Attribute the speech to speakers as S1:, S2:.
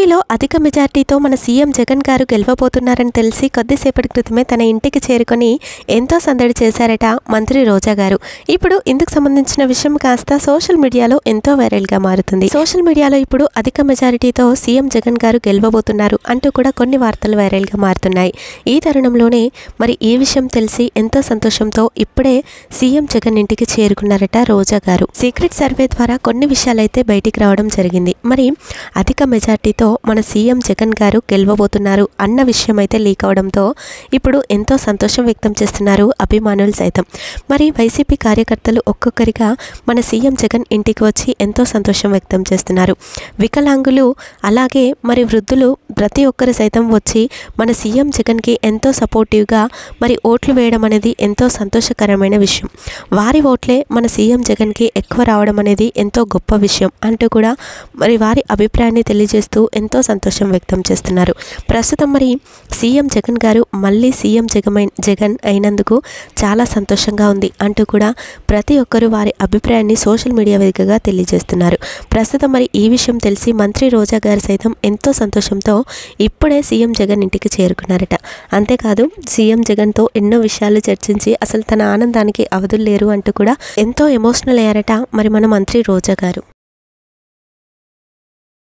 S1: ఏపీలో అధిక మెజార్టీతో మన సీఎం జగన్ గారు గెలవబోతున్నారని తెలిసి కొద్దిసేపటి క్రితమే తన ఇంటికి చేరుకొని ఎంతో సందడి చేశారట మంత్రి రోజా గారు. ఇప్పుడు ఇందుకు సంబంధించిన విషయం కాస్త సోషల్ మీడియాలో ఎంతో వైరల్గా మారుతుంది. సోషల్ మీడియాలో ఇప్పుడు అధిక మెజారిటీతో సీఎం జగన్ గారు గెలవబోతున్నారు అంటూ కూడా కొన్ని వార్తలు వైరల్గా మారుతున్నాయి. ఈ తరుణంలోనే మరి ఈ విషయం తెలిసి ఎంతో సంతోషంతో ఇప్పుడే సీఎం జగన్ ఇంటికి చేరుకున్నారట రోజా గారు. సీక్రెట్ సర్వే ద్వారా కొన్ని విషయాలైతే బయటికి రావడం జరిగింది. మరి అధిక మెజార్టీతో మన సీఎం జగన్ గారు గెలవబోతున్నారు అన్న విషయం అయితే లీక్ అవడంతో ఇప్పుడు ఎంతో సంతోషం వ్యక్తం చేస్తున్నారు అభిమానులు సైతం. మరి వైసీపీ కార్యకర్తలు ఒక్కొక్కరిగా మన సీఎం జగన్ ఇంటికి వచ్చి ఎంతో సంతోషం వ్యక్తం చేస్తున్నారు. వికలాంగులు అలాగే మరి వృద్ధులు ప్రతి ఒక్కరు సైతం వచ్చి మన సీఎం జగన్కి ఎంతో సపోర్టివ్గా మరి ఓట్లు వేయడం అనేది ఎంతో సంతోషకరమైన విషయం. వారి ఓట్లే మన సీఎం జగన్కి ఎక్కువ రావడం అనేది ఎంతో గొప్ప విషయం అంటూ కూడా మరి వారి అభిప్రాయాన్ని తెలియజేస్తూ ఎంతో సంతోషం వ్యక్తం చేస్తున్నారు. ప్రస్తుతం మరి సీఎం జగన్ గారు మళ్ళీ సీఎం జగన్ అయినందుకు చాలా సంతోషంగా ఉంది అంటూ కూడా ప్రతి ఒక్కరూ వారి అభిప్రాయాన్ని సోషల్ మీడియా వేదికగా తెలియజేస్తున్నారు. ప్రస్తుతం మరి ఈ విషయం తెలిసి మంత్రి రోజా గారు సైతం ఎంతో సంతోషంతో ఇప్పుడే సీఎం జగన్ ఇంటికి చేరుకున్నారట. అంతేకాదు సీఎం జగన్తో ఎన్నో విషయాలు చర్చించి అసలు తన ఆనందానికి అవధులు లేరు అంటూ కూడా ఎంతో ఎమోషనల్ అయ్యారట మరి మన మంత్రి రోజా గారు.